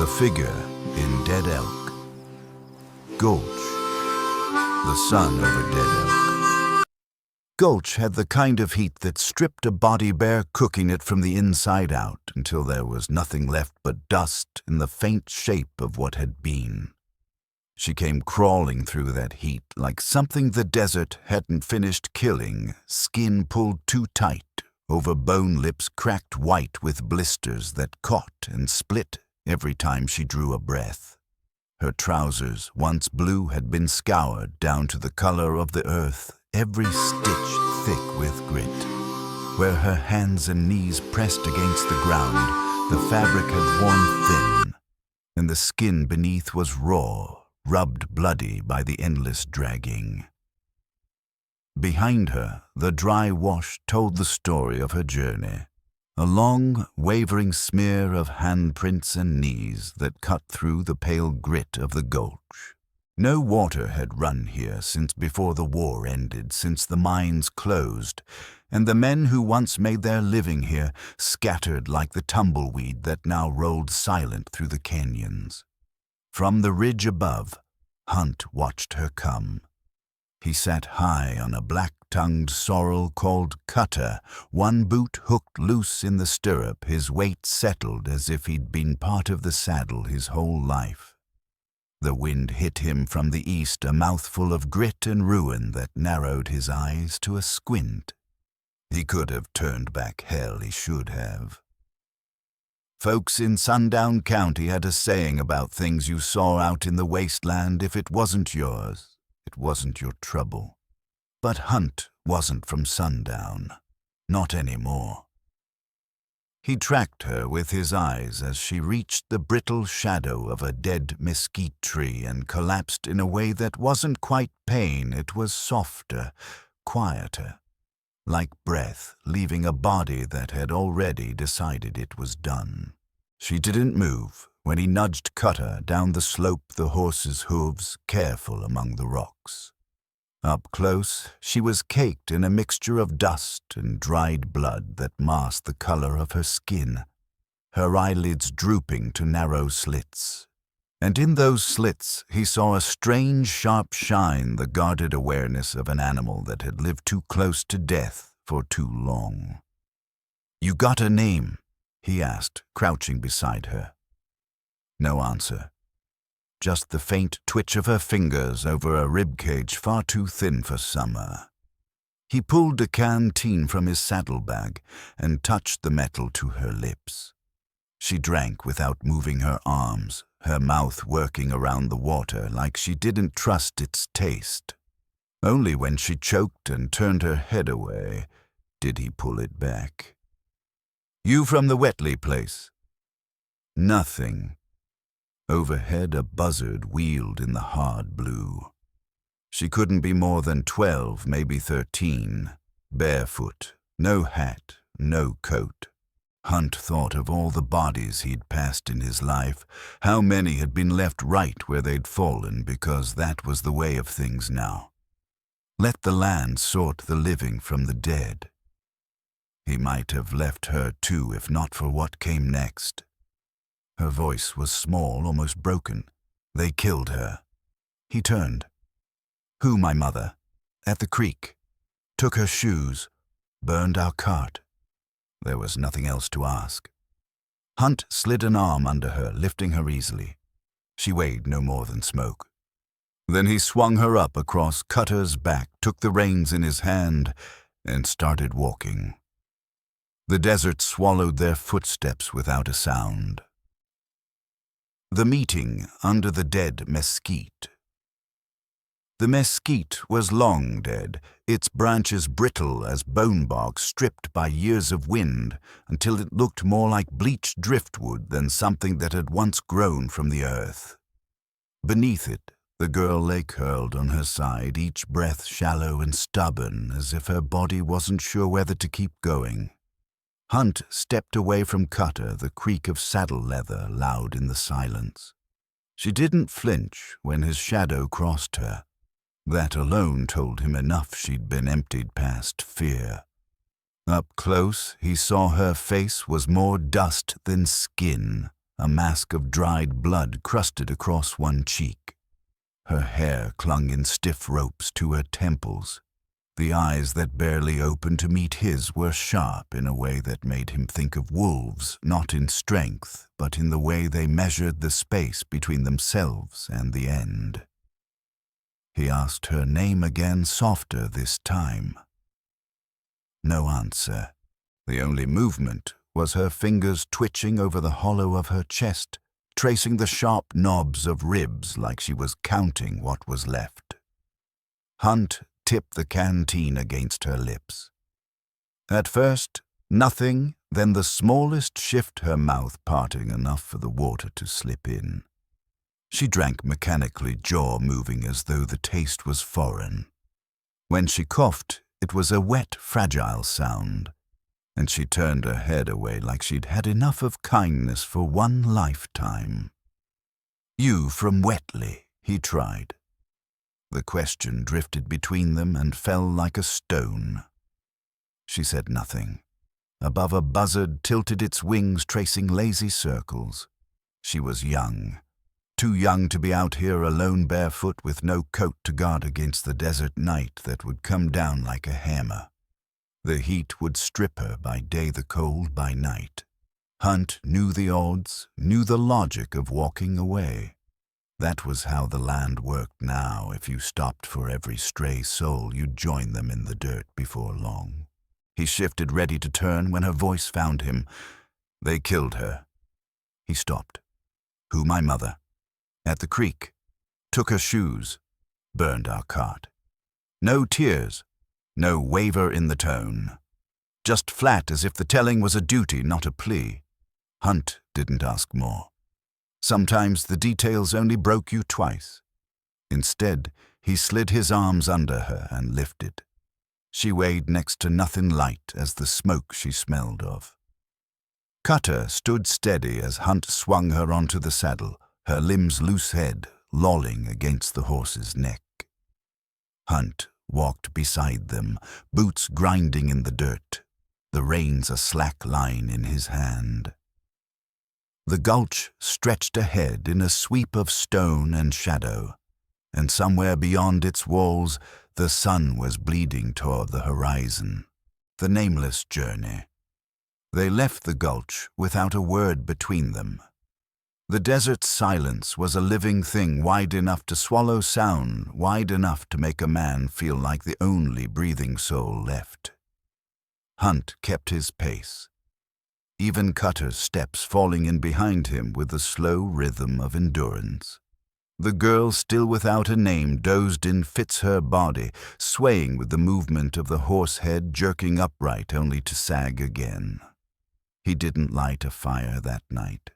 The figure in Dead Elk. Gulch. The sun over Dead Elk. Gulch had the kind of heat that stripped a body bare, cooking it from the inside out until there was nothing left but dust in the faint shape of what had been. She came crawling through that heat like something the desert hadn't finished killing, skin pulled too tight, over bone lips cracked white with blisters that caught and split every time she drew a breath. Her trousers, once blue, had been scoured down to the color of the earth, every stitch thick with grit. Where her hands and knees pressed against the ground, the fabric had worn thin, and the skin beneath was raw, rubbed bloody by the endless dragging. Behind her, the dry wash told the story of her journey. A long, wavering smear of handprints and knees that cut through the pale grit of the gulch. No water had run here since before the war ended, since the mines closed, and the men who once made their living here scattered like the tumbleweed that now rolled silent through the canyons. From the ridge above, Hunt watched her come. He sat high on a black-tongued sorrel called Cutter, one boot hooked loose in the stirrup, his weight settled as if he'd been part of the saddle his whole life. The wind hit him from the east, a mouthful of grit and ruin that narrowed his eyes to a squint. He could have turned back hell, he should have. Folks in Sundown County had a saying about things you saw out in the wasteland: if it wasn't yours, it wasn't your trouble. But Hunt wasn't from Sundown. Not anymore. He tracked her with his eyes as she reached the brittle shadow of a dead mesquite tree and collapsed in a way that wasn't quite pain, it was softer, quieter, like breath leaving a body that had already decided it was done. She didn't move when he nudged Cutter down the slope, the horse's hooves careful among the rocks. Up close, she was caked in a mixture of dust and dried blood that masked the color of her skin, her eyelids drooping to narrow slits. And in those slits he saw a strange, sharp shine, the guarded awareness of an animal that had lived too close to death for too long. "You got a name?" he asked, crouching beside her. No answer. Just the faint twitch of her fingers over a ribcage far too thin for summer. He pulled a canteen from his saddlebag and touched the metal to her lips. She drank without moving her arms, her mouth working around the water like she didn't trust its taste. Only when she choked and turned her head away did he pull it back. "You from the Wetley place?" Nothing. Overhead, a buzzard wheeled in the hard blue. She couldn't be more than 12, maybe 13, barefoot, no hat, no coat. Hunt thought of all the bodies he'd passed in his life, how many had been left right where they'd fallen because that was the way of things now. Let the land sort the living from the dead. He might have left her too if not for what came next. Her voice was small, almost broken. They killed her. He turned. "Who, my mother?" "At the creek. Took her shoes. Burned our cart." There was nothing else to ask. Hunt slid an arm under her, lifting her easily. She weighed no more than smoke. Then he swung her up across Cutter's back, took the reins in his hand, and started walking. The desert swallowed their footsteps without a sound. The meeting under the dead mesquite. The mesquite was long dead, its branches brittle as bone bark stripped by years of wind until it looked more like bleached driftwood than something that had once grown from the earth. Beneath it, the girl lay curled on her side, each breath shallow and stubborn, as if her body wasn't sure whether to keep going. Hunt stepped away from Cutter, the creak of saddle leather loud in the silence. She didn't flinch when his shadow crossed her. That alone told him enough she'd been emptied past fear. Up close, he saw her face was more dust than skin, a mask of dried blood crusted across one cheek. Her hair clung in stiff ropes to her temples. The eyes that barely opened to meet his were sharp in a way that made him think of wolves, not in strength, but in the way they measured the space between themselves and the end. He asked her name again, softer this time. No answer. The only movement was her fingers twitching over the hollow of her chest, tracing the sharp knobs of ribs like she was counting what was left. Hunt tipped the canteen against her lips. At first, nothing, then the smallest shift, her mouth parting enough for the water to slip in. She drank mechanically, jaw moving as though the taste was foreign. When she coughed, it was a wet, fragile sound, and she turned her head away like she'd had enough of kindness for one lifetime. "You from Wheatley?" he tried. The question drifted between them and fell like a stone. She said nothing. Above, a buzzard tilted its wings, tracing lazy circles. She was young. Too young to be out here alone barefoot with no coat to guard against the desert night that would come down like a hammer. The heat would strip her by day, the cold by night. Hunt knew the odds, knew the logic of walking away. That was how the land worked now. If you stopped for every stray soul, you'd join them in the dirt before long. He shifted, ready to turn, when her voice found him. "They killed her." He stopped. "Who, my mother?" "At the creek. Took her shoes. Burned our cart." No tears. No waver in the tone. Just flat, as if the telling was a duty, not a plea. Hunt didn't ask more. Sometimes the details only broke you twice. Instead, he slid his arms under her and lifted. She weighed next to nothing light as the smoke she smelled of. Cutter stood steady as Hunt swung her onto the saddle, her limbs loose, head lolling against the horse's neck. Hunt walked beside them, boots grinding in the dirt, the reins a slack line in his hand. The gulch stretched ahead in a sweep of stone and shadow, and somewhere beyond its walls the sun was bleeding toward the horizon, the nameless journey. They left the gulch without a word between them. The desert's silence was a living thing, wide enough to swallow sound, wide enough to make a man feel like the only breathing soul left. Hunt kept his pace, even Cutter's steps falling in behind him with the slow rhythm of endurance. The girl, still without a name, dozed in Fitzher body, swaying with the movement of the horse head, jerking upright only to sag again. He didn't light a fire that night.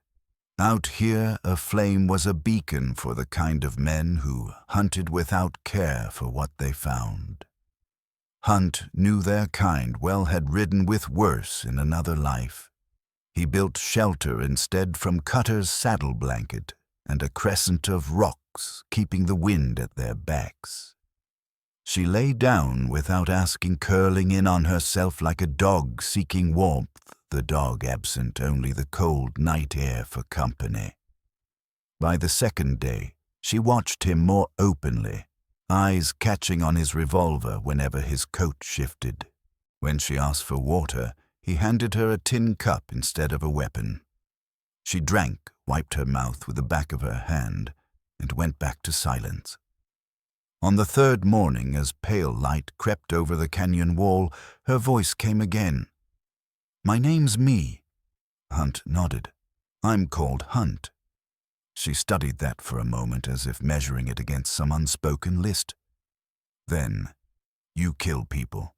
Out here, a flame was a beacon for the kind of men who hunted without care for what they found. Hunt knew their kind well, had ridden with worse in another life. He built shelter instead from Cutter's saddle blanket and a crescent of rocks keeping the wind at their backs. She lay down without asking, curling in on herself like a dog seeking warmth, the dog absent, only the cold night air for company. By the second day, she watched him more openly, eyes catching on his revolver whenever his coat shifted. When she asked for water, he handed her a tin cup instead of a weapon. She drank, wiped her mouth with the back of her hand, and went back to silence. On the third morning, as pale light crept over the canyon wall, her voice came again. "My name's Me." Hunt nodded. "I'm called Hunt." She studied that for a moment, as if measuring it against some unspoken list. Then, "You kill people."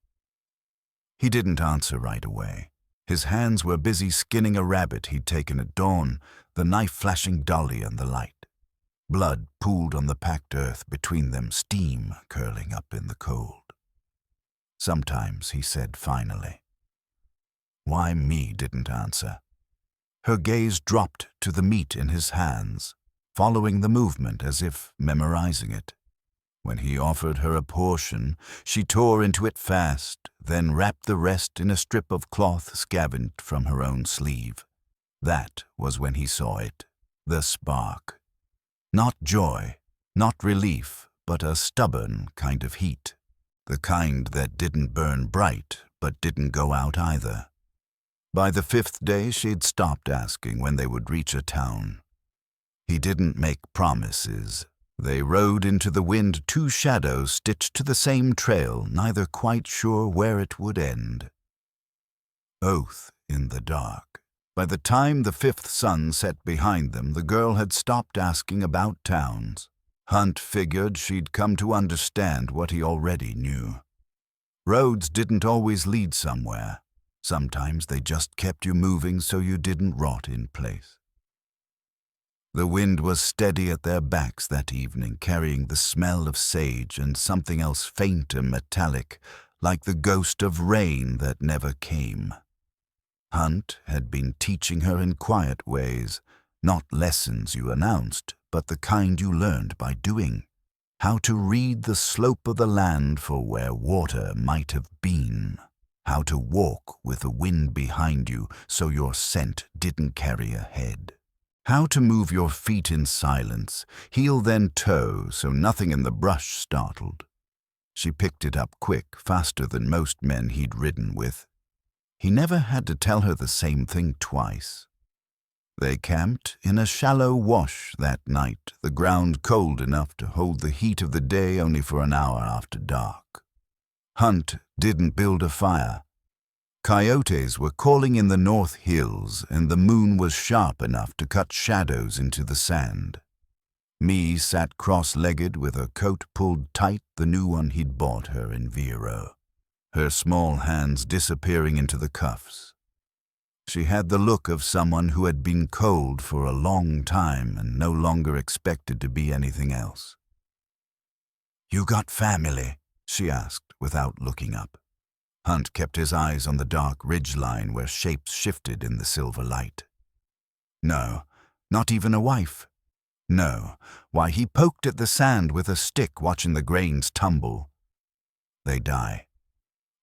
He didn't answer right away. His hands were busy skinning a rabbit he'd taken at dawn, the knife flashing dully in the light. Blood pooled on the packed earth between them, steam curling up in the cold. "Sometimes," he said finally. Why Me didn't answer. Her gaze dropped to the meat in his hands, following the movement as if memorizing it. When he offered her a portion, she tore into it fast, then wrapped the rest in a strip of cloth scavenged from her own sleeve. That was when he saw it, the spark. Not joy, not relief, but a stubborn kind of heat. The kind that didn't burn bright, but didn't go out either. By the 5th day, she'd stopped asking when they would reach a town. He didn't make promises. They rode into the wind, 2 shadows stitched to the same trail, neither quite sure where it would end. Oath in the dark. By the time the 5th sun set behind them, the girl had stopped asking about towns. Hunt figured she'd come to understand what he already knew. Roads didn't always lead somewhere. Sometimes they just kept you moving so you didn't rot in place. The wind was steady at their backs that evening, carrying the smell of sage and something else faint and metallic, like the ghost of rain that never came. Hunt had been teaching her in quiet ways, not lessons you announced, but the kind you learned by doing. How to read the slope of the land for where water might have been. How to walk with the wind behind you so your scent didn't carry ahead. How to move your feet in silence, heel then toe so nothing in the brush startled. She picked it up quick, faster than most men he'd ridden with. He never had to tell her the same thing twice. They camped in a shallow wash that night, the ground cold enough to hold the heat of the day only for an hour after dark. Hunt didn't build a fire. Coyotes were calling in the north hills, and the moon was sharp enough to cut shadows into the sand. Mee sat cross-legged with her coat pulled tight, the new one he'd bought her in Vero, her small hands disappearing into the cuffs. She had the look of someone who had been cold for a long time and no longer expected to be anything else. "You got family?" she asked without looking up. Hunt kept his eyes on the dark ridgeline where shapes shifted in the silver light. "No, not even a wife." "No. Why, he poked at the sand with a stick watching the grains tumble." "They die."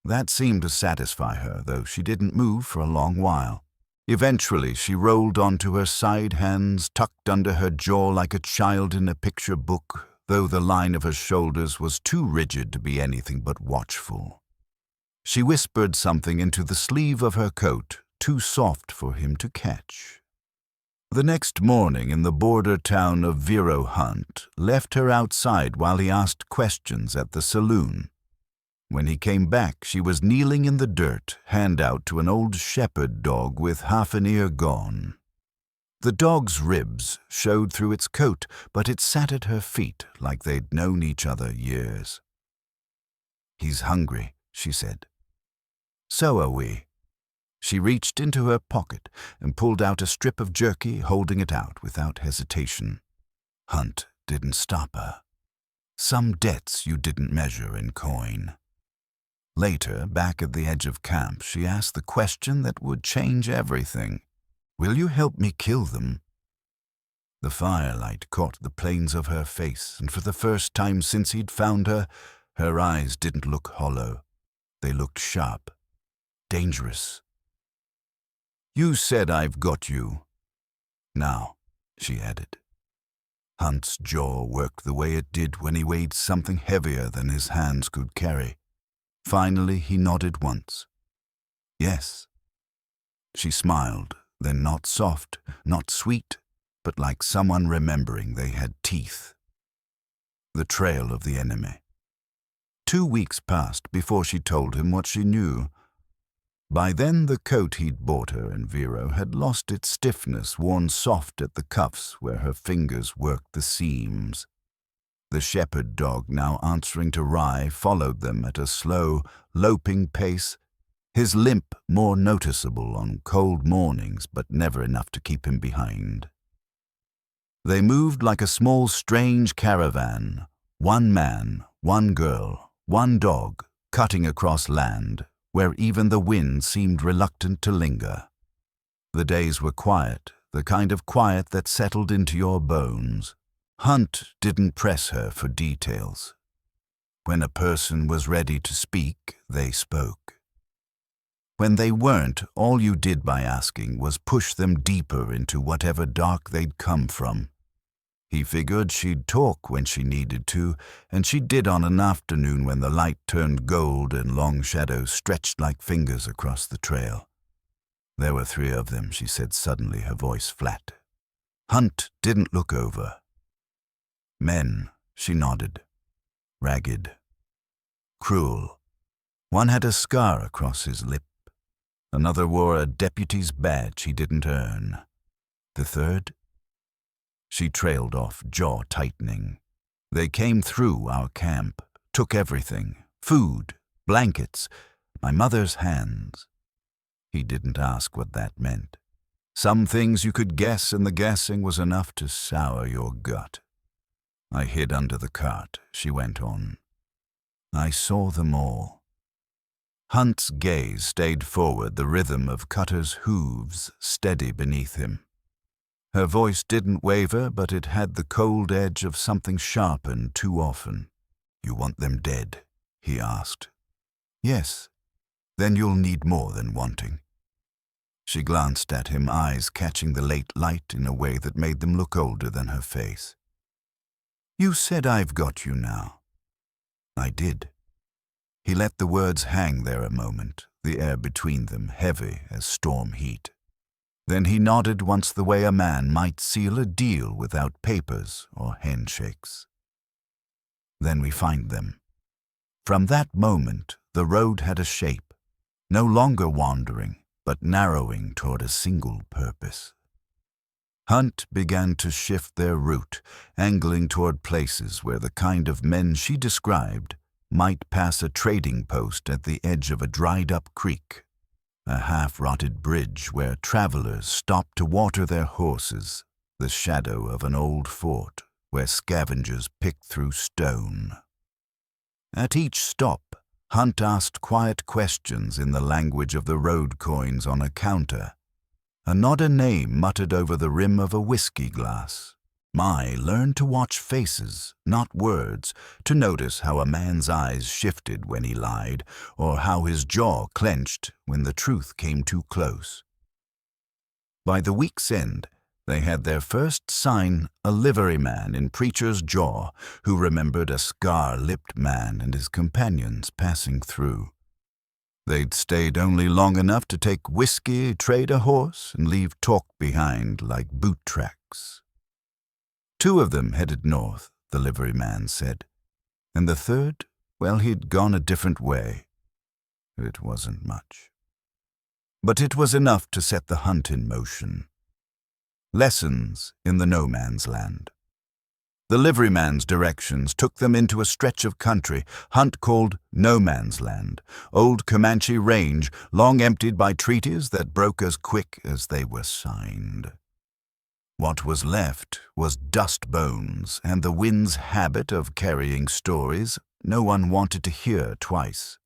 That seemed to satisfy her, though she didn't move for a long while. Eventually, she rolled onto her side, hands tucked under her jaw like a child in a picture book, though the line of her shoulders was too rigid to be anything but watchful. She whispered something into the sleeve of her coat, too soft for him to catch. The next morning in the border town of Vero, Hunt left her outside while he asked questions at the saloon. When he came back, she was kneeling in the dirt, hand out to an old shepherd dog with half an ear gone. The dog's ribs showed through its coat, but it sat at her feet like they'd known each other years. "He's hungry," she said. "So are we." She reached into her pocket and pulled out a strip of jerky, holding it out without hesitation. Hunt didn't stop her. Some debts you didn't measure in coin. Later, back at the edge of camp, she asked the question that would change everything. "Will you help me kill them?" The firelight caught the planes of her face, and for the first time since he'd found her, her eyes didn't look hollow. They looked sharp, dangerous. "You said I've got you. Now," she added. Hunt's jaw worked the way it did when he weighed something heavier than his hands could carry. Finally, he nodded once. "Yes." She smiled, then not soft, not sweet, but like someone remembering they had teeth. The trail of the enemy. 2 weeks passed before she told him what she knew. By then the coat he'd bought her in Vero had lost its stiffness, worn soft at the cuffs where her fingers worked the seams. The shepherd dog, now answering to Rye, followed them at a slow, loping pace, his limp more noticeable on cold mornings, but never enough to keep him behind. They moved like a small, strange caravan, one man, one girl, one dog, cutting across land, where even the wind seemed reluctant to linger. The days were quiet, the kind of quiet that settled into your bones. Hunt didn't press her for details. When a person was ready to speak, they spoke. When they weren't, all you did by asking was push them deeper into whatever dark they'd come from. He figured she'd talk when she needed to, and she did on an afternoon when the light turned gold and long shadows stretched like fingers across the trail. There were 3 of them, she said suddenly, her voice flat. Hunt didn't look over. Men, she nodded. Ragged. Cruel. One had a scar across his lip. Another wore a deputy's badge he didn't earn. The third? She trailed off, jaw tightening. They came through our camp, took everything, food, blankets, my mother's hands. He didn't ask what that meant. Some things you could guess, and the guessing was enough to sour your gut. I hid under the cart, she went on. I saw them all. Hunt's gaze stayed forward, the rhythm of Cutter's hooves steady beneath him. Her voice didn't waver, but it had the cold edge of something sharpened too often. You want them dead? He asked. Yes. Then you'll need more than wanting. She glanced at him, eyes catching the late light in a way that made them look older than her face. You said I've got you now. I did. He let the words hang there a moment, the air between them heavy as storm heat. Then he nodded once the way a man might seal a deal without papers or handshakes. Then we find them. From that moment, the road had a shape, no longer wandering, but narrowing toward a single purpose. Hunt began to shift their route, angling toward places where the kind of men she described might pass a trading post at the edge of a dried-up creek, a half-rotted bridge where travelers stopped to water their horses, the shadow of an old fort where scavengers picked through stone. At each stop, Hunt asked quiet questions in the language of the road coins on a counter. A nod a name muttered over the rim of a whiskey glass. Mai learned to watch faces, not words, to notice how a man's eyes shifted when he lied, or how his jaw clenched when the truth came too close. By the week's end, they had their first sign, a liveryman in Preacher's Jaw, who remembered a scar-lipped man and his companions passing through. They'd stayed only long enough to take whiskey, trade a horse, and leave talk behind like boot tracks. 2 of them headed north, the liveryman said, and the third, well, he'd gone a different way. It wasn't much. But it was enough to set the hunt in motion. Lessons in the no man's land. The liveryman's directions took them into a stretch of country Hunt called no man's land, old Comanche range, long emptied by treaties that broke as quick as they were signed. What was left was dust bones and the wind's habit of carrying stories no one wanted to hear twice.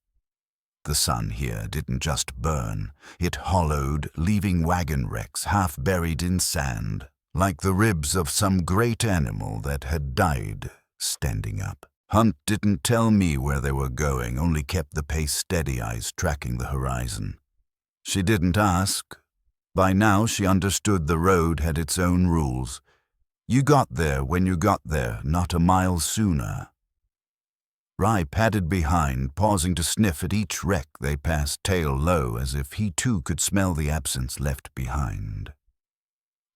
The sun here didn't just burn, it hollowed, leaving wagon wrecks half buried in sand, like the ribs of some great animal that had died standing up. Hunt didn't tell me where they were going, only kept the pace steady, eyes tracking the horizon. She didn't ask. By now she understood the road had its own rules. You got there when you got there, not a mile sooner. Rye padded behind, pausing to sniff at each wreck they passed tail low, as if he too could smell the absence left behind.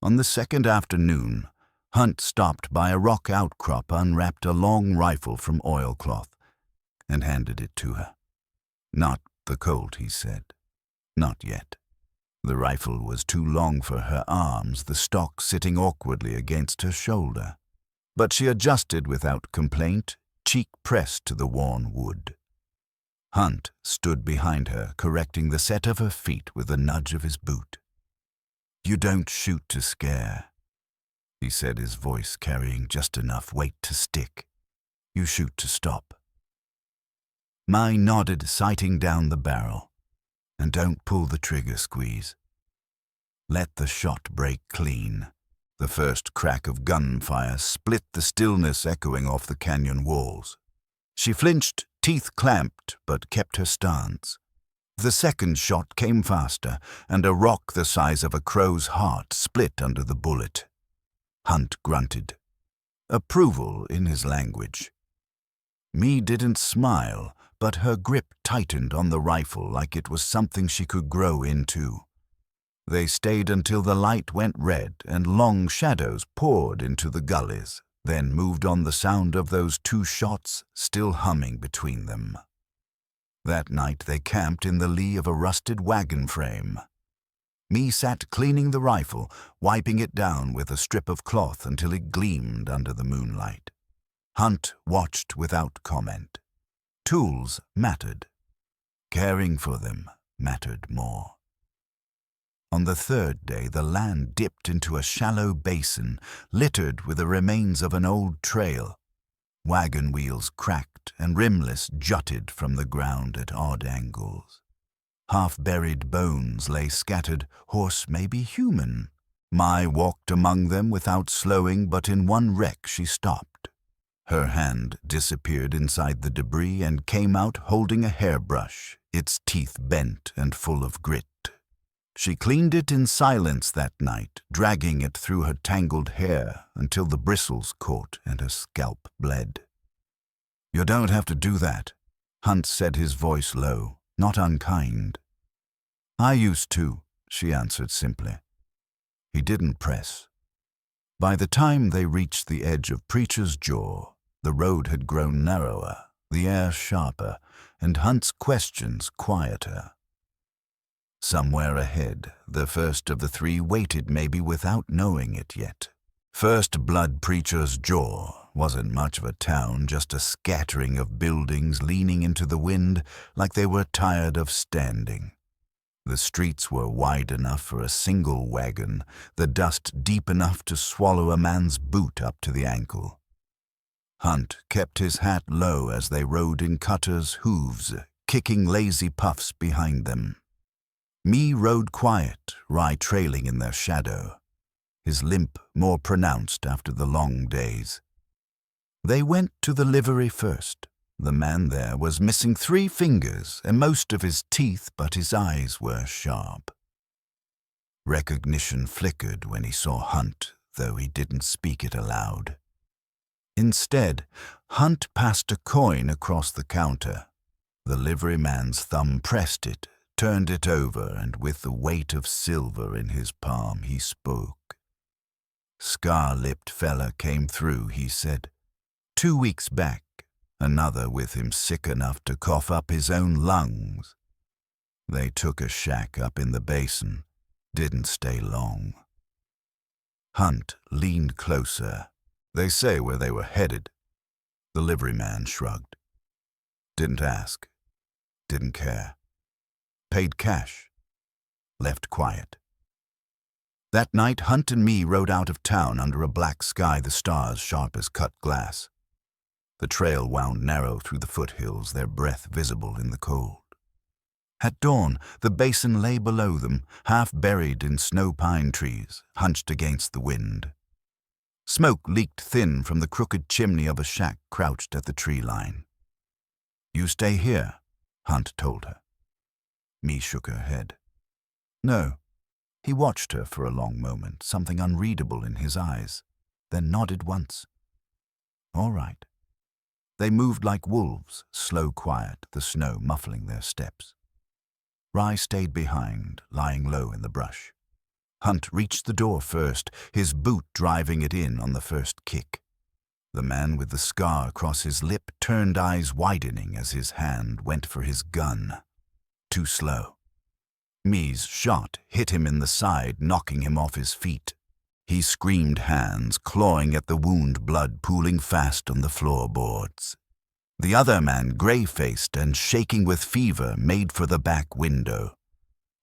On the second afternoon, Hunt stopped by a rock outcrop, unwrapped a long rifle from oilcloth, and handed it to her. Not the Colt, he said. Not yet. The rifle was too long for her arms, the stock sitting awkwardly against her shoulder. But she adjusted without complaint, cheek pressed to the worn wood. Hunt stood behind her, correcting the set of her feet with a nudge of his boot. You don't shoot to scare, he said, his voice carrying just enough weight to stick. You shoot to stop. Mai nodded, sighting down the barrel. And don't pull the trigger squeeze. Let the shot break clean. The first crack of gunfire split the stillness echoing off the canyon walls. She flinched, teeth clamped, but kept her stance. The second shot came faster, and a rock the size of a crow's heart split under the bullet. Hunt grunted, approval in his language. Me didn't smile, but her grip tightened on the rifle like it was something she could grow into. They stayed until the light went red and long shadows poured into the gullies, then moved on, the sound of those two shots still humming between them. That night they camped in the lee of a rusted wagon frame. Me sat cleaning the rifle, wiping it down with a strip of cloth until it gleamed under the moonlight. Hunt watched without comment. Tools mattered. Caring for them mattered more. On the third day, the land dipped into a shallow basin littered with the remains of an old trail. Wagon wheels cracked and rimless jutted from the ground at odd angles. Half-buried bones lay scattered, horse, maybe human. Mai walked among them without slowing, but in one wreck she stopped. Her hand disappeared inside the debris and came out holding a hairbrush, its teeth bent and full of grit. She cleaned it in silence that night, dragging it through her tangled hair until the bristles caught and her scalp bled. "You don't have to do that," Hunt said, his voice low, not unkind. "I used to," she answered simply. He didn't press. By the time they reached the edge of Preacher's Jaw, the road had grown narrower, the air sharper, and Hunt's questions quieter. Somewhere ahead, the first of the three waited, maybe without knowing it yet. First Blood Preacher's Jaw wasn't much of a town, just a scattering of buildings leaning into the wind like they were tired of standing. The streets were wide enough for a single wagon, the dust deep enough to swallow a man's boot up to the ankle. Hunt kept his hat low as they rode in Cutter's hooves, kicking lazy puffs behind them. Me rode quiet, Rye trailing in their shadow, his limp more pronounced after the long days. They went to the livery first. The man there was missing 3 fingers and most of his teeth, but his eyes were sharp. Recognition flickered when he saw Hunt, though he didn't speak it aloud. Instead, Hunt passed a coin across the counter. The liveryman's thumb pressed it, turned it over, and with the weight of silver in his palm he spoke. "Scar-lipped fella came through," he said. 2 weeks back, another with him sick enough to cough up his own lungs. They took a shack up in the basin, didn't stay long." Hunt leaned closer. "They say where they were headed." The liveryman shrugged. "Didn't ask. Didn't care. Paid cash. Left quiet." That night, Hunt and me rode out of town under a black sky, the stars sharp as cut glass. The trail wound narrow through the foothills, their breath visible in the cold. At dawn, the basin lay below them, half buried in snow pine trees, hunched against the wind. Smoke leaked thin from the crooked chimney of a shack crouched at the tree line. "You stay here," Hunt told her. Me shook her head. "No." He watched her for a long moment, something unreadable in his eyes, then nodded once. "All right." They moved like wolves, slow quiet, the snow muffling their steps. Rye stayed behind, lying low in the brush. Hunt reached the door first, his boot driving it in on the first kick. The man with the scar across his lip turned, eyes widening as his hand went for his gun. Too slow. Me's shot hit him in the side, knocking him off his feet. He screamed, hands clawing at the wound, blood pooling fast on the floorboards. The other man, gray-faced and shaking with fever, made for the back window.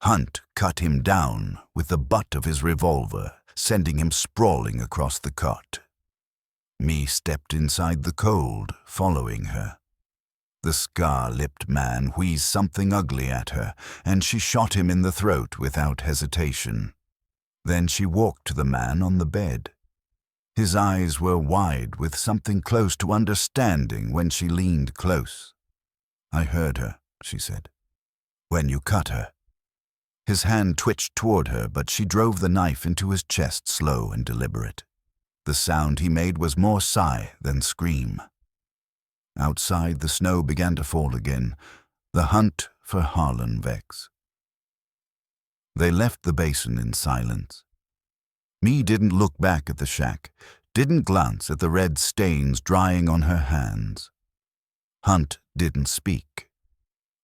Hunt cut him down with the butt of his revolver, sending him sprawling across the cot. Me stepped inside the cold, following her. The scar-lipped man wheezed something ugly at her, and she shot him in the throat without hesitation. Then she walked to the man on the bed. His eyes were wide with something close to understanding when she leaned close. "I heard her," she said. when you cut her." His hand twitched toward her, but she drove the knife into his chest, slow and deliberate. The sound he made was more sigh than scream. Outside, the snow began to fall again, the hunt for Harlan Vex. They left the basin in silence. Me didn't look back at the shack, didn't glance at the red stains drying on her hands. Hunt didn't speak.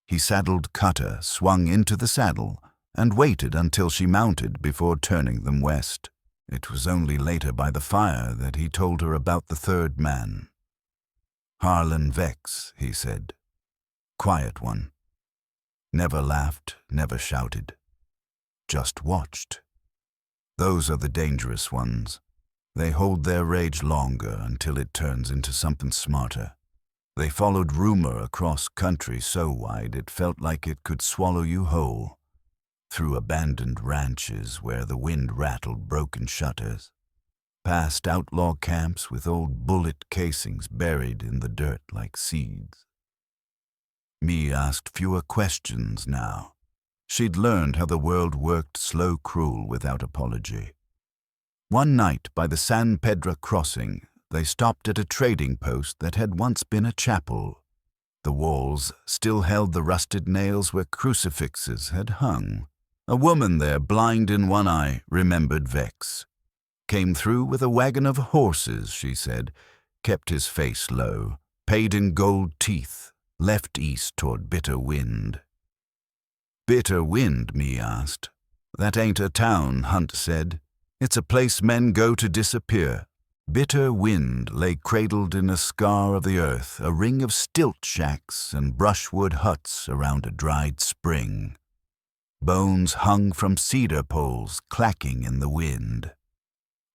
He saddled Cutter, swung into the saddle, and waited until she mounted before turning them west. It was only later by the fire that he told her about the third man. "Harlan Vex," he said. "Quiet one. Never laughed, never shouted. Just watched. Those are the dangerous ones. They hold their rage longer until it turns into something smarter. They followed rumor across country so wide it felt like it could swallow you whole, through abandoned ranches where the wind rattled broken shutters, past outlaw camps with old bullet casings buried in the dirt like seeds. Me asked fewer questions now. She'd learned how the world worked slow cruel without apology. One night by the San Pedro crossing, they stopped at a trading post that had once been a chapel. The walls still held the rusted nails where crucifixes had hung. A woman there, blind in one eye, remembered Vex. Came through with a wagon of horses, she said, kept his face low, paid in gold teeth, left east toward Bitter Wind. "Bitter Wind?" me asked. "That ain't a town," Hunt said. "It's a place men go to disappear." Bitter Wind lay cradled in a scar of the earth, a ring of stilt shacks and brushwood huts around a dried spring. Bones hung from cedar poles, clacking in the wind.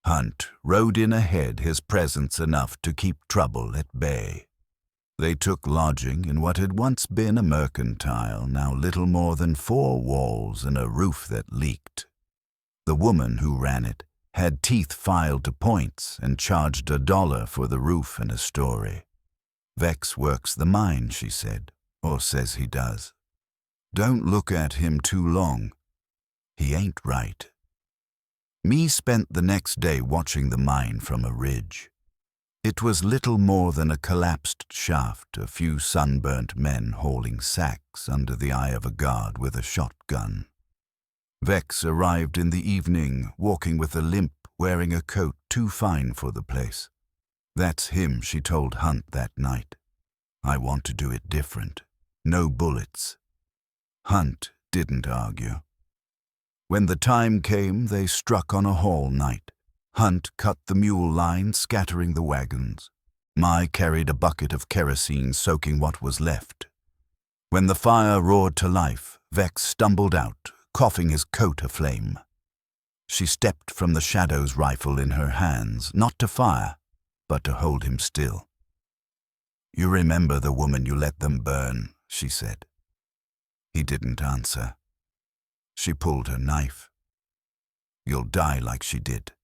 Hunt rode in ahead, his presence enough to keep trouble at bay. They took lodging in what had once been a mercantile, now little more than 4 walls and a roof that leaked. The woman who ran it had teeth filed to points and charged $1 for the roof and a story. "Vex works the mine," she said, "or says he does. Don't look at him too long. He ain't right." Me spent the next day watching the mine from a ridge. It was little more than a collapsed shaft, a few sunburnt men hauling sacks under the eye of a guard with a shotgun. Vex arrived in the evening, walking with a limp, wearing a coat too fine for the place. "That's him," she told Hunt that night. "I want to do it different. No bullets." Hunt didn't argue. When the time came, they struck on a haul night. Hunt cut the mule line, scattering the wagons. Mai carried a bucket of kerosene, soaking what was left. When the fire roared to life, Vex stumbled out, coughing his coat aflame. She stepped from the shadows, rifle in her hands, not to fire, but to hold him still. "You remember the woman you let them burn," she said. He didn't answer. She pulled her knife. "You'll die like she did."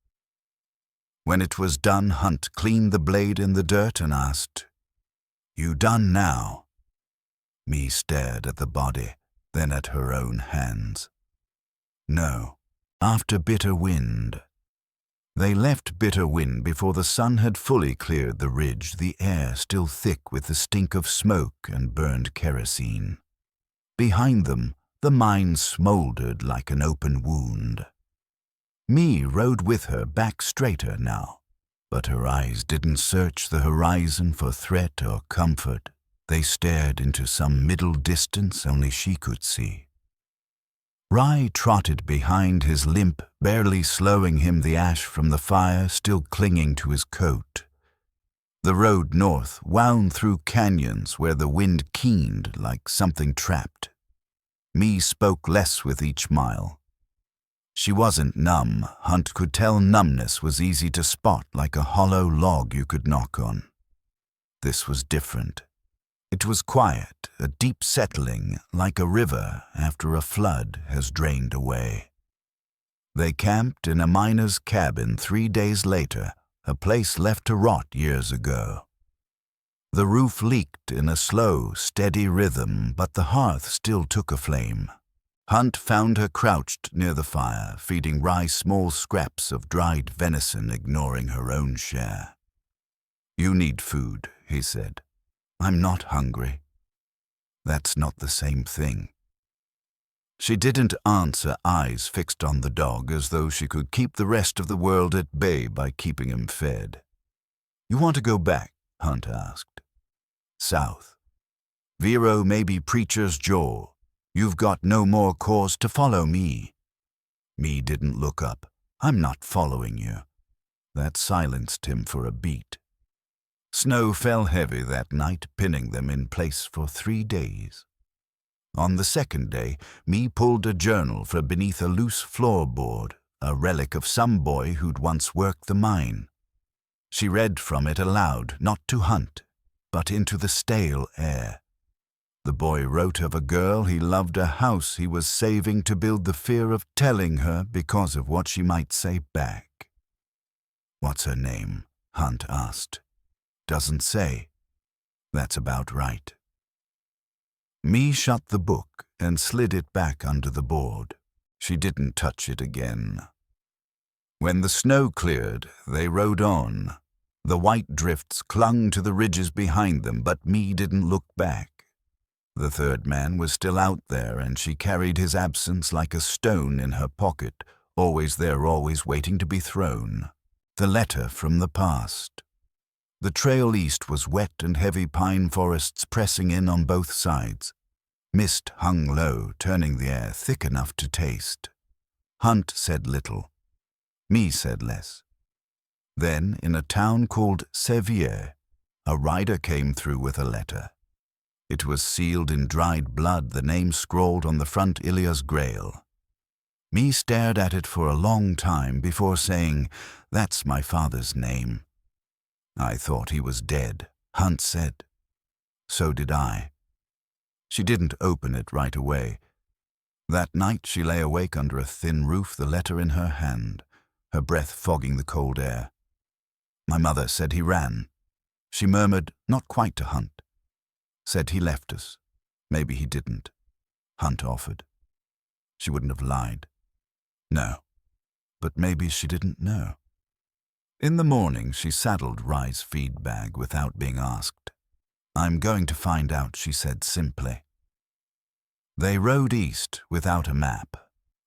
When it was done, Hunt cleaned the blade in the dirt and asked, "You done now?" Me stared at the body, then at her own hands. "No, after Bitter Wind." They left Bitter Wind before the sun had fully cleared the ridge, the air still thick with the stink of smoke and burned kerosene. Behind them, the mine smoldered like an open wound. Me rode with her, back straighter now, but her eyes didn't search the horizon for threat or comfort. They stared into some middle distance only she could see. Rye trotted behind his limp, barely slowing him, the ash from the fire still clinging to his coat. The road north wound through canyons where the wind keened like something trapped. Me spoke less with each mile. She wasn't numb. Hunt could tell numbness was easy to spot, like a hollow log you could knock on. This was different. It was quiet, a deep settling, like a river after a flood has drained away. They camped in a miner's cabin 3 days later, a place left to rot years ago. The roof leaked in a slow, steady rhythm, but the hearth still took a flame. Hunt found her crouched near the fire, feeding Rye small scraps of dried venison, ignoring her own share. "You need food," he said. "I'm not hungry." "That's not the same thing." She didn't answer, eyes fixed on the dog, as though she could keep the rest of the world at bay by keeping him fed. "You want to go back?" Hunt asked. "South. Vero may be preacher's jaw. You've got no more cause to follow me." Me didn't look up. "I'm not following you." That silenced him for a beat. Snow fell heavy that night, pinning them in place for 3 days. On the second day, Me pulled a journal from beneath a loose floorboard, a relic of some boy who'd once worked the mine. She read from it aloud, not to Hunt, but into the stale air. The boy wrote of a girl he loved, a house he was saving to build, the fear of telling her because of what she might say back. "What's her name?" Hunt asked. "Doesn't say." "That's about right." Me shut the book and slid it back under the board. She didn't touch it again. When the snow cleared, they rode on. The white drifts clung to the ridges behind them, but Me didn't look back. The third man was still out there, and she carried his absence like a stone in her pocket, always there, always waiting to be thrown. The letter from the past. The trail east was wet and heavy, pine forests pressing in on both sides. Mist hung low, turning the air thick enough to taste. Hunt said little. Me said less. Then, in a town called Sevier, a rider came through with a letter. It was sealed in dried blood, the name scrawled on the front, Ilya's Grail. Me stared at it for a long time before saying, "That's my father's name." "I thought he was dead," Hunt said. "So did I." She didn't open it right away. That night she lay awake under a thin roof, the letter in her hand, her breath fogging the cold air. "My mother said he ran." She murmured, not quite to Hunt. "Said he left us. Maybe he didn't." Hunt offered. She wouldn't have lied. No, but maybe she didn't know. In the morning, she saddled Rye's feed bag without being asked. "I'm going to find out," she said simply. They rode east without a map.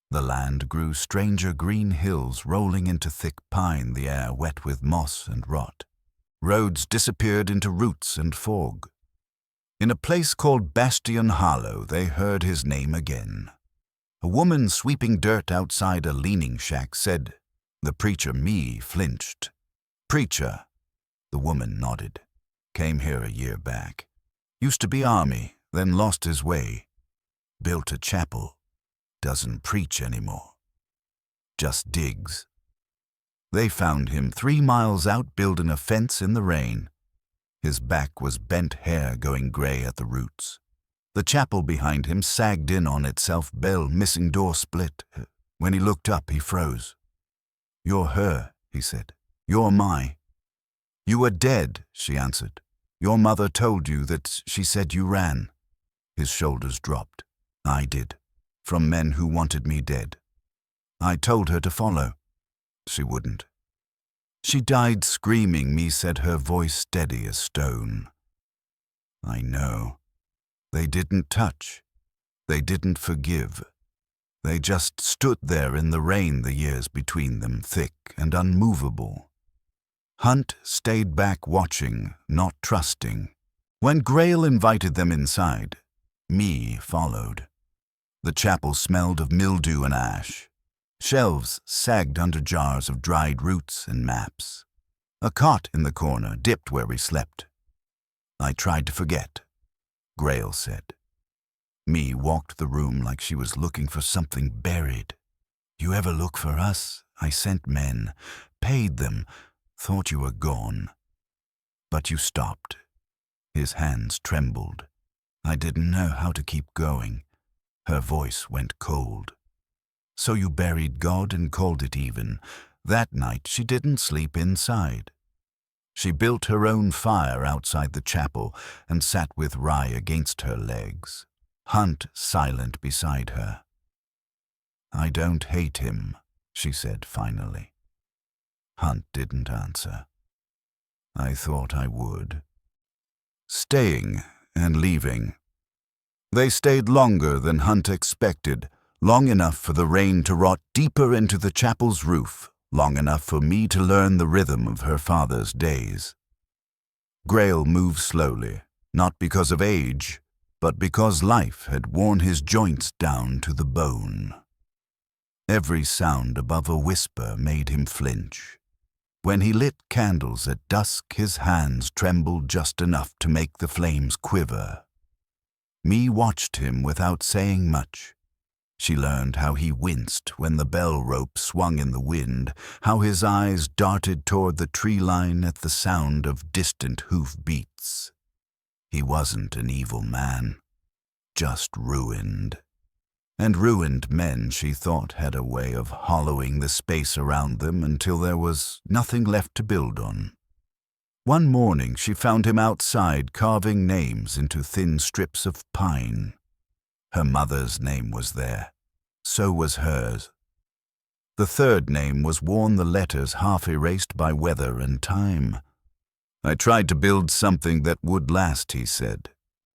The land grew stranger, green hills rolling into thick pine, the air wet with moss and rot. Roads disappeared into roots and fog. In a place called Bastion Hollow, they heard his name again. A woman sweeping dirt outside a leaning shack said, "The preacher." Me flinched. "Preacher." The woman nodded. "Came here a year back. Used to be army, then lost his way. Built a chapel. Doesn't preach anymore. Just digs." They found him 3 miles out, building a fence in the rain. His back was bent hair going gray at the roots. The chapel behind him sagged in on itself, bell missing, door split. When he looked up, he froze. "You're her," he said. "You're my." "You were dead," she answered. "Your mother told you that she said you ran." His shoulders dropped. "I did. From men who wanted me dead. I told her to follow. She wouldn't." "She died screaming," Me said, her voice steady as stone. "I know. They didn't touch. They didn't forgive. They just stood there in the rain, the years between them, thick and unmovable." Hunt stayed back watching, not trusting. When Grail invited them inside, Me followed. The chapel smelled of mildew and ash. Shelves sagged under jars of dried roots and maps. A cot in the corner dipped where we slept. "I tried to forget," Grail said. Me walked the room like she was looking for something buried. "You ever look for us? I sent men, paid them, thought you were gone. But you stopped." His hands trembled. I didn't know how to keep going. Her voice went cold. "So you buried God and called it even." That night she didn't sleep inside. She built her own fire outside the chapel and sat with Rye against her legs, Hunt silent beside her. "I don't hate him," she said finally. Hunt didn't answer. "I thought I would." Staying and leaving. They stayed longer than Hunt expected, long enough for the rain to rot deeper into the chapel's roof, long enough for me to learn the rhythm of her father's days. Grail moved slowly, not because of age, but because life had worn his joints down to the bone. Every sound above a whisper made him flinch. When he lit candles at dusk, his hands trembled just enough to make the flames quiver. Me watched him without saying much. She learned how he winced when the bell rope swung in the wind, how his eyes darted toward the tree line at the sound of distant hoof beats. He wasn't an evil man, just ruined. And ruined men, she thought, had a way of hollowing the space around them until there was nothing left to build on. One morning she found him outside carving names into thin strips of pine. Her mother's name was there. So was hers. The third name was worn, the letters half erased by weather and time. "I tried to build something that would last," he said.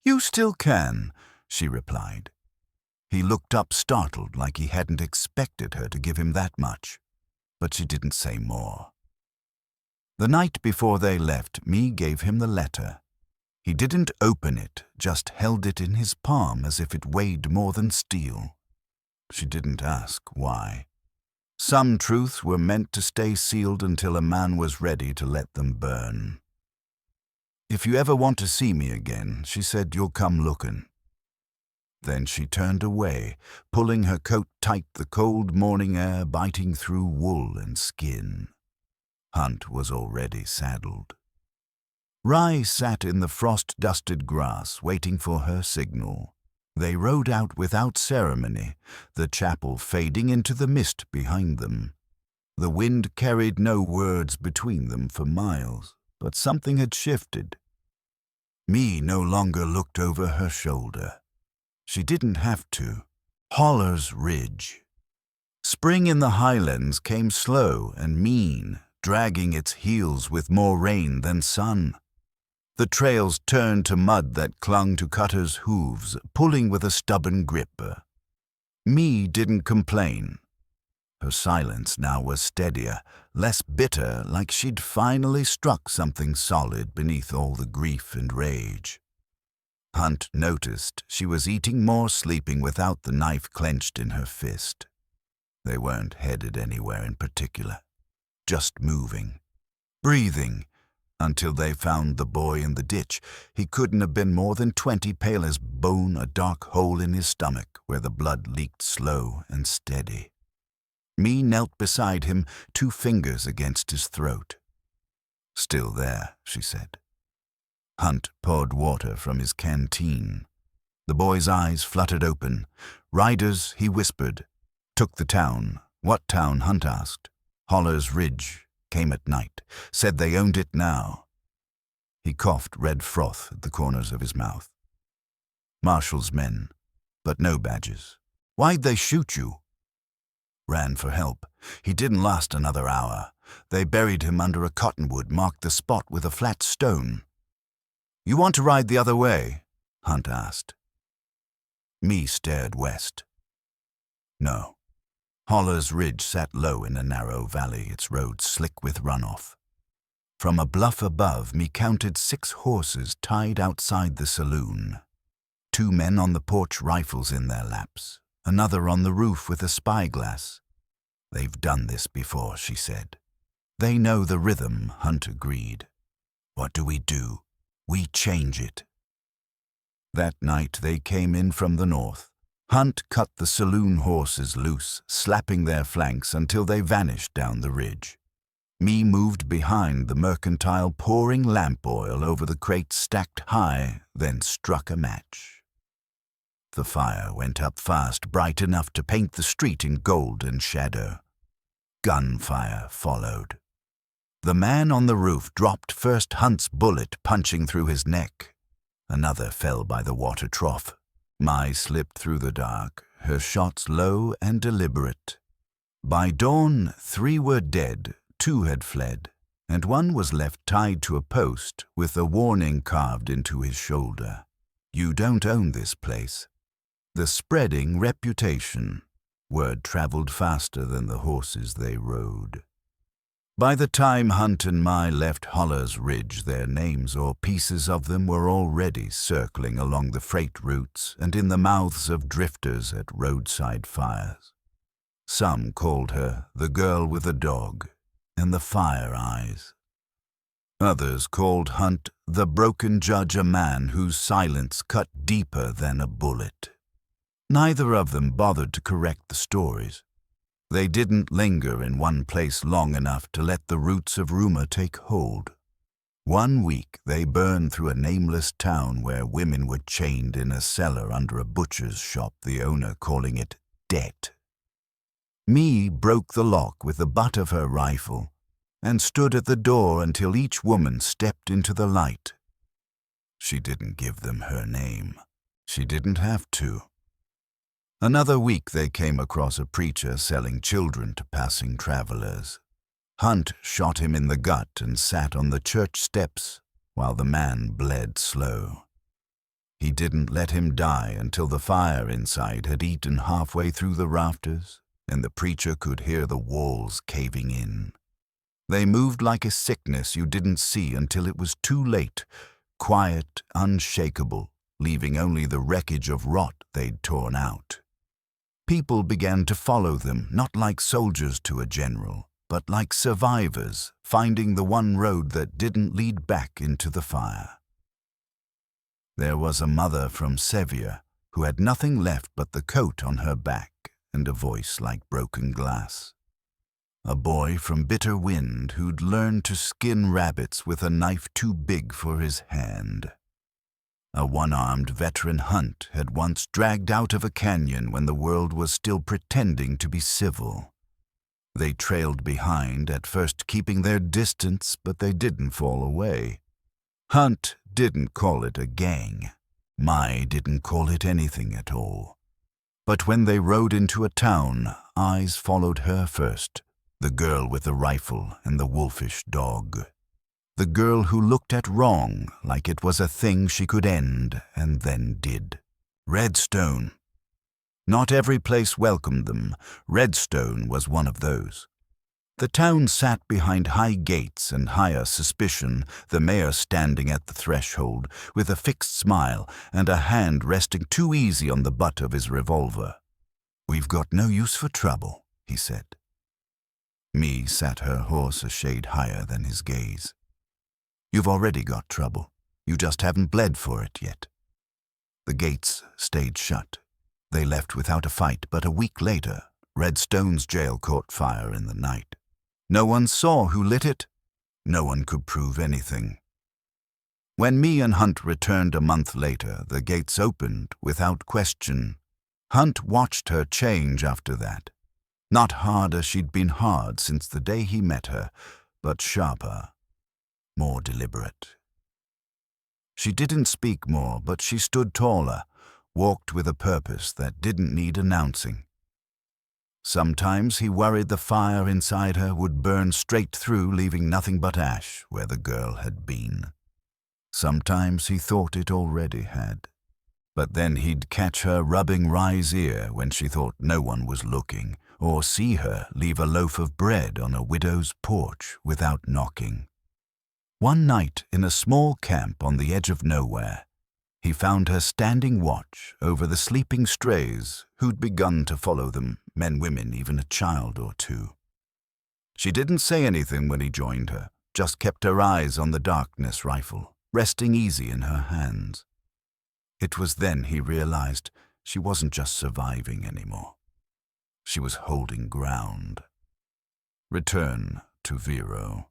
"You still can," she replied. He looked up startled, like he hadn't expected her to give him that much, but she didn't say more. The night before they left, Me gave him the letter. He didn't open it, just held it in his palm as if it weighed more than steel. She didn't ask why. Some truths were meant to stay sealed until a man was ready to let them burn. "If you ever want to see me again," she said, "you'll come looking." Then she turned away, pulling her coat tight, the cold morning air biting through wool and skin. Hunt was already saddled. Rye sat in the frost-dusted grass, waiting for her signal. They rode out without ceremony, the chapel fading into the mist behind them. The wind carried no words between them for miles, but something had shifted. Me no longer looked over her shoulder. She didn't have to. Holler's Ridge. Spring in the highlands came slow and mean, dragging its heels with more rain than sun. The trails turned to mud that clung to Cutter's hooves, pulling with a stubborn grip. Me didn't complain. Her silence now was steadier, less bitter, like she'd finally struck something solid beneath all the grief and rage. Hunt noticed she was eating more, sleeping without the knife clenched in her fist. They weren't headed anywhere in particular, just moving, breathing, until they found the boy in the ditch. He couldn't have been more than 20, pale as bone, a dark hole in his stomach where the blood leaked slow and steady. Me knelt beside him, 2 fingers against his throat. "Still there," she said. Hunt poured water from his canteen. The boy's eyes fluttered open. "Riders," he whispered. "Took the town." "What town?" Hunt asked. "Holler's Ridge. Came at night. Said they owned it now." He coughed red froth at the corners of his mouth. "Marshall's men, but no badges." "Why'd they shoot you?" "Ran for help. He didn't last another hour. They buried him under a cottonwood, marked the spot with a flat stone." "You want to ride the other way?" Hunt asked. Me stared west. No. Holler's Ridge sat low in a narrow valley, its road slick with runoff. From a bluff above, me counted 6 horses tied outside the saloon. 2 men on the porch, rifles in their laps. Another on the roof with a spyglass. "They've done this before," she said. "They know the rhythm," Hunt agreed. "What do? We change it." That night they came in from the north. Hunt cut the saloon horses loose, slapping their flanks until they vanished down the ridge. Me moved behind the mercantile, pouring lamp oil over the crates stacked high, then struck a match. The fire went up fast, bright enough to paint the street in gold and shadow. Gunfire followed. The man on the roof dropped first Hunt's bullet punching through his neck. Another fell by the water trough. Mai slipped through the dark, her shots low and deliberate. By dawn, 3 were dead, 2 had fled, and 1 was left tied to a post with a warning carved into his shoulder. You don't own this place. The spreading reputation. Word traveled faster than the horses they rode. By the time Hunt and Mai left Holler's Ridge, their names or pieces of them were already circling along the freight routes and in the mouths of drifters at roadside fires. Some called her the girl with the dog and the fire eyes. Others called Hunt the broken judge, a man whose silence cut deeper than a bullet. Neither of them bothered to correct the stories. They didn't linger in one place long enough to let the roots of rumor take hold. 1 week they burned through a nameless town where women were chained in a cellar under a butcher's shop, the owner calling it debt. Mi broke the lock with the butt of her rifle and stood at the door until each woman stepped into the light. She didn't give them her name. She didn't have to. Another week they came across a preacher selling children to passing travelers. Hunt shot him in the gut and sat on the church steps while the man bled slow. He didn't let him die until the fire inside had eaten halfway through the rafters and the preacher could hear the walls caving in. They moved like a sickness you didn't see until it was too late, quiet, unshakable, leaving only the wreckage of rot they'd torn out. People began to follow them, not like soldiers to a general, but like survivors, finding the one road that didn't lead back into the fire. There was a mother from Sevier who had nothing left but the coat on her back and a voice like broken glass. A boy from Bitter Wind who'd learned to skin rabbits with a knife too big for his hand. A one-armed veteran Hunt had once dragged out of a canyon when the world was still pretending to be civil. They trailed behind, at first keeping their distance, but they didn't fall away. Hunt didn't call it a gang. Mai didn't call it anything at all. But when they rode into a town, eyes followed her first, the girl with the rifle and the wolfish dog. The girl who looked at wrong like it was a thing she could end, and then did. Redstone. Not every place welcomed them. Redstone was one of those. The town sat behind high gates and higher suspicion, the mayor standing at the threshold with a fixed smile and a hand resting too easy on the butt of his revolver. "We've got no use for trouble," he said. Mi sat her horse a shade higher than his gaze. "You've already got trouble. You just haven't bled for it yet." The gates stayed shut. They left without a fight, but a week later, Redstone's jail caught fire in the night. No one saw who lit it. No one could prove anything. When Mi and Hunt returned a month later, the gates opened without question. Hunt watched her change after that. Not hard as she'd been hard since the day he met her, but sharper. More deliberate. She didn't speak more, but she stood taller, walked with a purpose that didn't need announcing. Sometimes he worried the fire inside her would burn straight through, leaving nothing but ash where the girl had been. Sometimes he thought it already had. But then he'd catch her rubbing Rye's ear when she thought no one was looking, or see her leave a loaf of bread on a widow's porch without knocking. One night in a small camp on the edge of nowhere, he found her standing watch over the sleeping strays who'd begun to follow them, men, women, even a child or two. She didn't say anything when he joined her, just kept her eyes on the darkness rifle, resting easy in her hands. It was then he realized she wasn't just surviving anymore. She was holding ground. Return to Vero.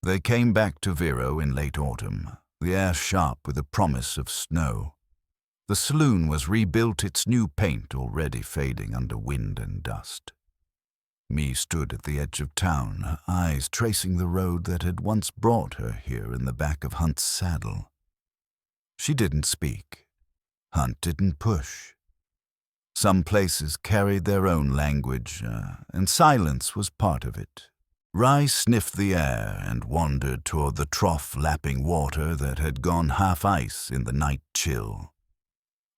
They came back to Vero in late autumn, the air sharp with the promise of snow. The saloon was rebuilt, its new paint already fading under wind and dust. Me stood at the edge of town, her eyes tracing the road that had once brought her here in the back of Hunt's saddle. She didn't speak. Hunt didn't push. Some places carried their own language, and silence was part of it. Rye sniffed the air and wandered toward the trough-lapping water that had gone half ice in the night chill.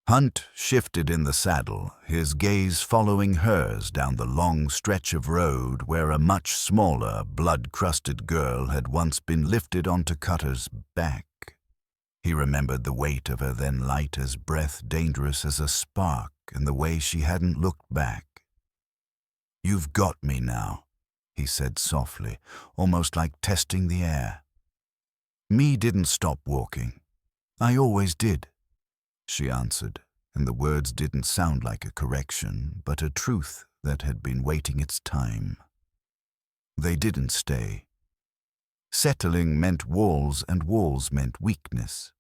Hunt shifted in the saddle, his gaze following hers down the long stretch of road where a much smaller, blood-crusted girl had once been lifted onto Cutter's back. He remembered the weight of her then light as breath, dangerous as a spark, and the way she hadn't looked back. "You've got me now," he said softly, almost like testing the air. Me didn't stop walking. "I always did," she answered, and the words didn't sound like a correction, but a truth that had been waiting its time. They didn't stay. Settling meant walls, and walls meant weakness.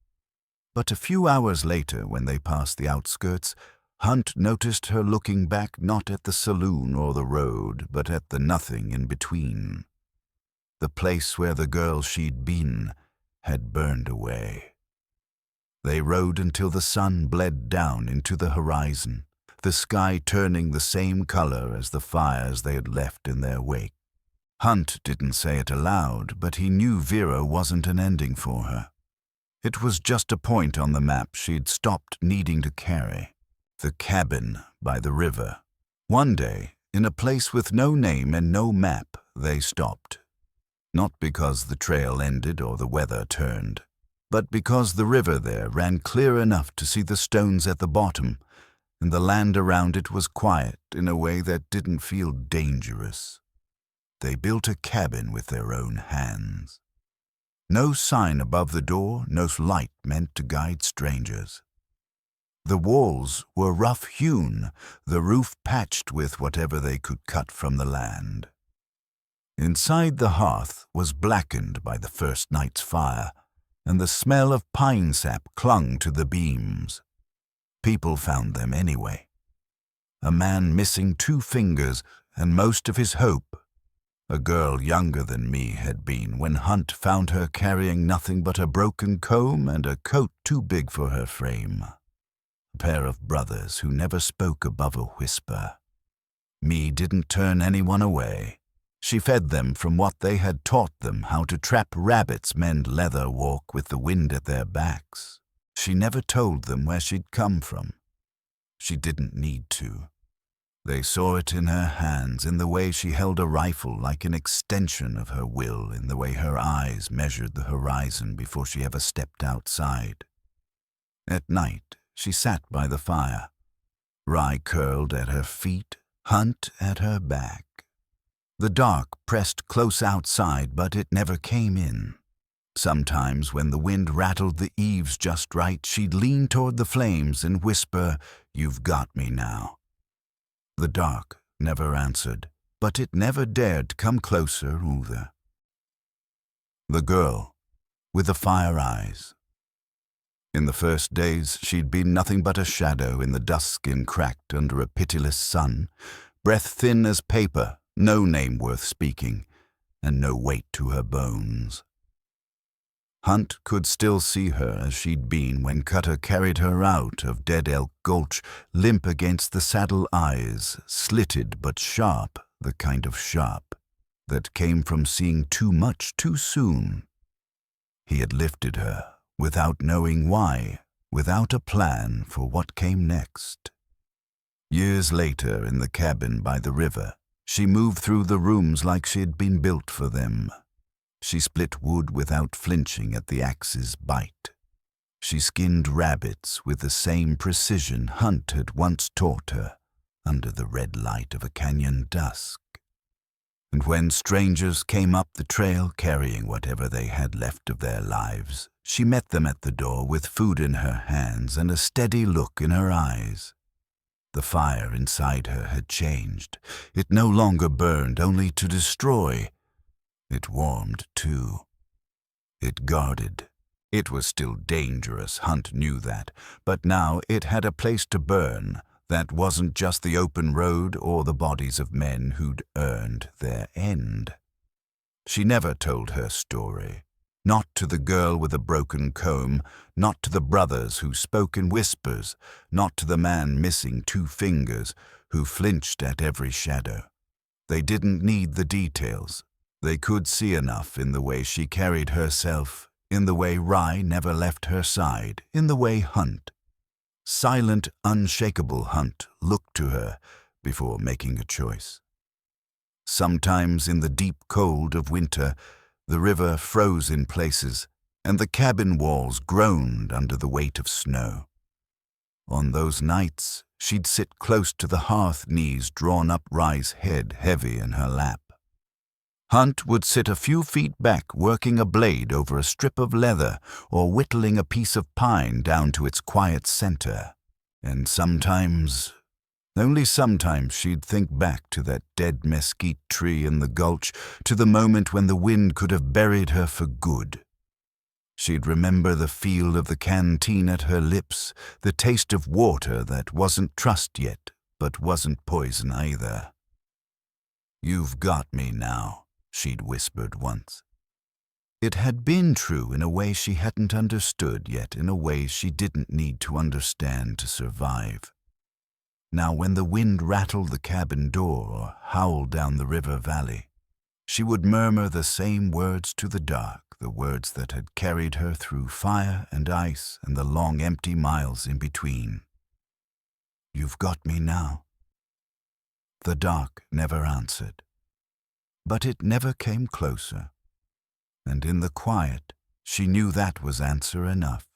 But a few hours later, when they passed the outskirts, Hunt noticed her looking back not at the saloon or the road, but at the nothing in between. The place where the girl she'd been had burned away. They rode until the sun bled down into the horizon, the sky turning the same color as the fires they had left in their wake. Hunt didn't say it aloud, but he knew Vera wasn't an ending for her. It was just a point on the map she'd stopped needing to carry. The cabin by the river. One day, in a place with no name and no map, they stopped. Not because the trail ended or the weather turned, but because the river there ran clear enough to see the stones at the bottom, and the land around it was quiet in a way that didn't feel dangerous. They built a cabin with their own hands. No sign above the door, no light meant to guide strangers. The walls were rough-hewn, the roof patched with whatever they could cut from the land. Inside the hearth was blackened by the first night's fire, and the smell of pine sap clung to the beams. People found them anyway. A man missing 2 fingers and most of his hope. A girl younger than me had been when Hunt found her carrying nothing but a broken comb and a coat too big for her frame. A pair of brothers who never spoke above a whisper. Me didn't turn anyone away. She fed them from what they had taught them, how to trap rabbits, mend leather, walk with the wind at their backs. She never told them where she'd come from. She didn't need to. They saw it in her hands, in the way she held a rifle like an extension of her will, in the way her eyes measured the horizon before she ever stepped outside. At night, she sat by the fire, Rye curled at her feet, Hunt at her back. The dark pressed close outside, but it never came in. Sometimes when the wind rattled the eaves just right, she'd lean toward the flames and whisper, "You've got me now." The dark never answered, but it never dared to come closer either. The girl with the fire eyes. In the first days, she'd been nothing but a shadow in the dusk skin cracked under a pitiless sun, breath thin as paper, no name worth speaking, and no weight to her bones. Hunt could still see her as she'd been when Cutter carried her out of Dead Elk Gulch, limp against the saddle eyes, slitted but sharp, the kind of sharp that came from seeing too much too soon. He had lifted her, without knowing why, without a plan for what came next. Years later, in the cabin by the river, she moved through the rooms like she had been built for them. She split wood without flinching at the axe's bite. She skinned rabbits with the same precision Hunt had once taught her, under the red light of a canyon dusk. And when strangers came up the trail carrying whatever they had left of their lives, she met them at the door with food in her hands and a steady look in her eyes. The fire inside her had changed. It no longer burned only to destroy. It warmed, too. It guarded. It was still dangerous, Hunt knew that, but now it had a place to burn, That wasn't just the open road or the bodies of men who'd earned their end. She never told her story. Not to the girl with a broken comb, not to the brothers who spoke in whispers, not to the man missing 2 fingers who flinched at every shadow. They didn't need the details. They could see enough in the way she carried herself, in the way Rye never left her side, in the way Hunt, silent, unshakable Hunt, looked to her before making a choice. Sometimes in the deep cold of winter, the river froze in places, and the cabin walls groaned under the weight of snow. On those nights, she'd sit close to the hearth, knees drawn up, Rye's head heavy in her lap. Hunt would sit a few feet back, working a blade over a strip of leather or whittling a piece of pine down to its quiet center. And sometimes, only sometimes, she'd think back to that dead mesquite tree in the gulch, to the moment when the wind could have buried her for good. She'd remember the feel of the canteen at her lips, the taste of water that wasn't trust yet, but wasn't poison either. "You've got me now," she'd whispered once. It had been true in a way she hadn't understood yet, in a way she didn't need to understand to survive. Now when the wind rattled the cabin door or howled down the river valley, she would murmur the same words to the dark, the words that had carried her through fire and ice and the long empty miles in between. "You've got me now." The dark never answered, but it never came closer, and in the quiet she knew that was answer enough.